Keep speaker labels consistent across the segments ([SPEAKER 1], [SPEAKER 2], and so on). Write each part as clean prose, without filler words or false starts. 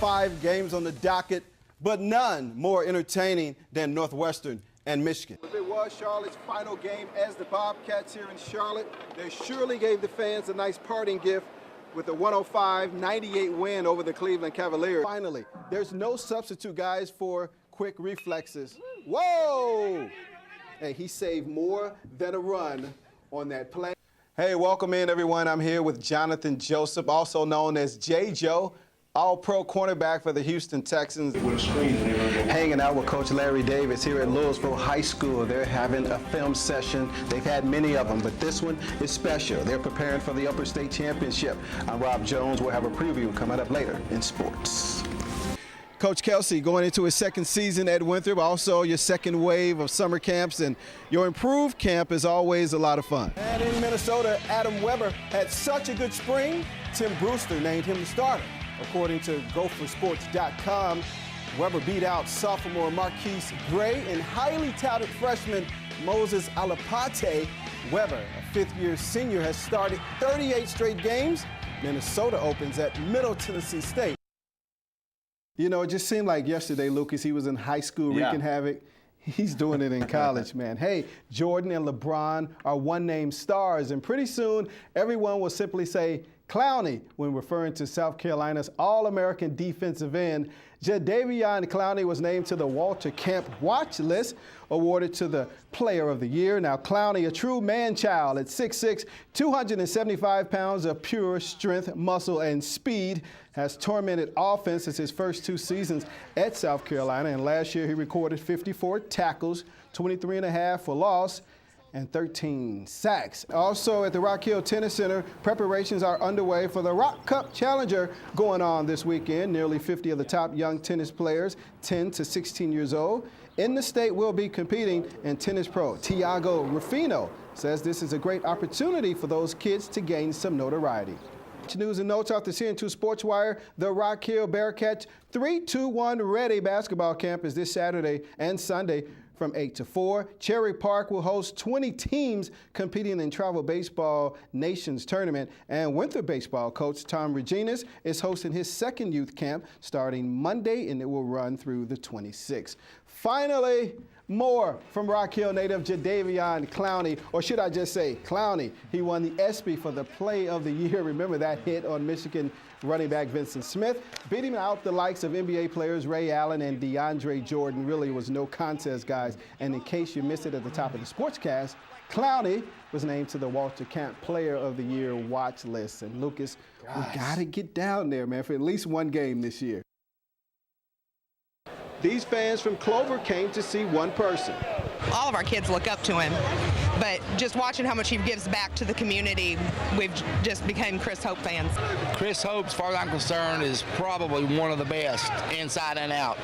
[SPEAKER 1] 5 games on the docket, but none more entertaining than Northwestern and Michigan. If it was Charlotte's final game as the Bobcats here in Charlotte, they surely gave the fans a nice parting gift with a 105-98 win over the Cleveland Cavaliers. Finally, there's no substitute, guys, for quick reflexes. Whoa! Hey, he saved more than a run on that play. Hey, welcome in, everyone. I'm here with Jonathan Joseph, also known as J-Joe, all-pro cornerback for the Houston Texans. Hanging out with Coach Larry Davis here at Louisville High School. They're having a film session. They've had many of them, but this one is special. They're preparing for the Upper State Championship. I'm Rob Jones. We'll have a preview coming up later in sports. Coach Kelsey, going into his second season at Winthrop, also your second wave of summer camps, and your improved camp is always a lot of fun. And in Minnesota, Adam Weber had such a good spring, Tim Brewster named him the starter. According to GopherSports.com, Weber beat out sophomore Marquise Gray and highly touted freshman Moses Alapate. Weber, a fifth-year senior, has started 38 straight games. Minnesota opens at Middle Tennessee State. You know, it just seemed like yesterday, Lucas, he was in high school wreaking havoc. He's doing it in college, man. Hey, Jordan and LeBron are one-name stars, and pretty soon everyone will simply say Clowney when referring to South Carolina's All-American defensive end. Jadeveon Clowney was named to the Walter Camp watch list, awarded to the Player of the Year. Now, Clowney, a true man-child at 6'6", 275 pounds of pure strength, muscle, and speed, has tormented offenses his first 2 seasons at South Carolina, and last year he recorded 54 tackles, 23.5 for loss, and 13 sacks. Also at the Rock Hill Tennis Center, preparations are underway for the Rock Cup Challenger going on this weekend. Nearly 50 of the top young tennis players, 10 to 16 years old, in the state will be competing, and tennis pro Tiago Rufino says this is a great opportunity for those kids to gain some notoriety. News and notes off the CN2 Sports Wire. The Rock Hill Bearcats 3-2-1 Ready basketball camp is this Saturday and Sunday from 8 to 4. Cherry Park will host 20 teams competing in Travel Baseball Nations Tournament. And Winthrop baseball coach Tom Reginas is hosting his second youth camp starting Monday, and it will run through the 26th. Finally, more from Rock Hill native Jadeveon Clowney, or should I just say Clowney. He won the ESPY for the Play of the Year. Remember that hit on Michigan running back Vincent Smith, beating out the likes of NBA players Ray Allen and DeAndre Jordan. Really was no contest, guys. And in case you missed it at the top of the sportscast, Clowney was named to the Walter Camp Player of the Year watch list. And Lucas, we gotta get down there, man, for at least one game this year. These fans from Clover came to see one person.
[SPEAKER 2] All of our kids look up to him, but just watching how much he gives back to the community, we've just become Chris Hope fans.
[SPEAKER 3] Chris Hope, as far as I'm concerned, is probably one of the best inside and out.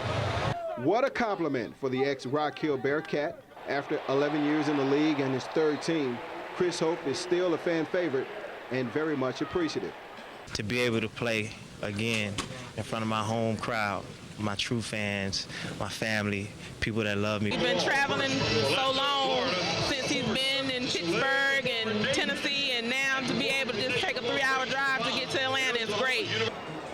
[SPEAKER 1] What a compliment for the ex-Rock Hill Bearcat. After 11 years in the league and his third team, Chris Hope is still a fan favorite and very much appreciative.
[SPEAKER 4] To be able to play again in front of my home crowd, my true fans, my family, people that love me.
[SPEAKER 5] He's been traveling so long since he's been in Pittsburgh and Tennessee, and now to be able to just take a 3-hour drive to get to Atlanta is great.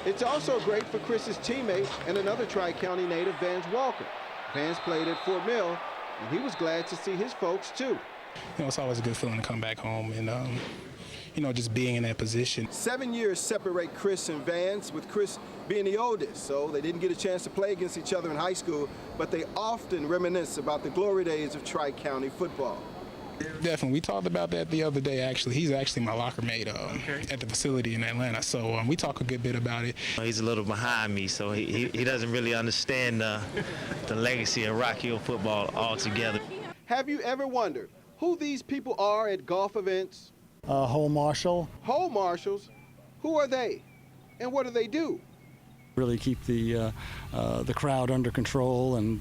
[SPEAKER 1] It's also great for Chris's teammate and another Tri-County native, Vance Walker. Vance played at Fort Mill, and he was glad to see his folks too.
[SPEAKER 6] You know, it's always a good feeling to come back home and you know, just being in that position.
[SPEAKER 1] 7 years separate Chris and Vance, with Chris being the oldest, so they didn't get a chance to play against each other in high school, but they often reminisce about the glory days of Tri-County football.
[SPEAKER 6] Definitely. We talked about that the other day, actually. He's actually my locker mate at the facility in Atlanta, so we talk a good bit about it.
[SPEAKER 4] He's a little behind me, so he doesn't really understand the legacy of Rock Hill football altogether.
[SPEAKER 1] Have you ever wondered who these people are at golf events?
[SPEAKER 7] Hole marshal.
[SPEAKER 1] Hole marshals? Who are they, and what do they do?
[SPEAKER 7] Really keep the crowd under control and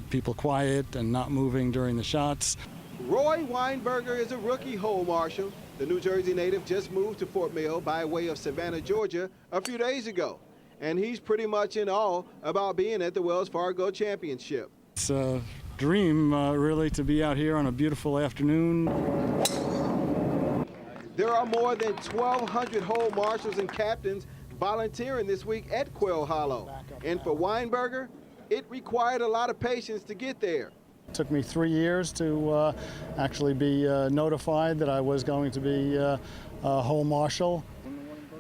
[SPEAKER 7] people quiet and not moving during the shots.
[SPEAKER 1] Roy Weinberger is a rookie hole marshal. The New Jersey native just moved to Fort Mill by way of Savannah, Georgia, a few days ago. And he's pretty much in awe about being at the Wells Fargo Championship.
[SPEAKER 7] It's a dream, really, to be out here on a beautiful afternoon.
[SPEAKER 1] There are more than 1,200 hole marshals and captains volunteering this week at Quail Hollow. And for Weinberger, it required a lot of patience to get there.
[SPEAKER 7] It took me 3 years to actually be notified that I was going to be a hole marshal.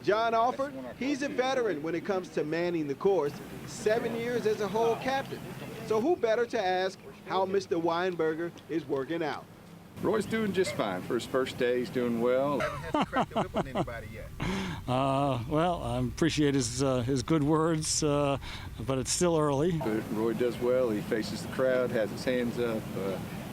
[SPEAKER 1] John Alford, he's a veteran when it comes to manning the course, 7 years as a hole captain. So who better to ask how Mr. Weinberger is working out?
[SPEAKER 8] Roy's doing just fine. For his first day, he's doing well.
[SPEAKER 1] Haven't had to crack the whip on anybody yet.
[SPEAKER 7] Well, I appreciate his good words, but it's still early.
[SPEAKER 8] But Roy does well. He faces the crowd, has his hands up,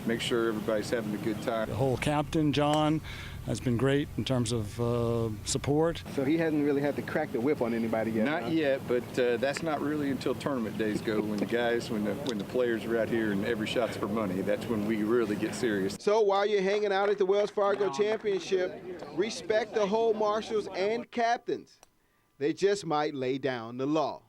[SPEAKER 8] makes sure everybody's having a good time.
[SPEAKER 7] The whole captain, John, has been great in terms of support.
[SPEAKER 1] So he hasn't really had to crack the whip on anybody yet?
[SPEAKER 8] Not yet, but that's not really until tournament days go. When the players are out here and every shot's for money, that's when we really get serious.
[SPEAKER 1] So while you're hanging out at the Wells Fargo Championship, respect the hole marshals and captains. They just might lay down the law.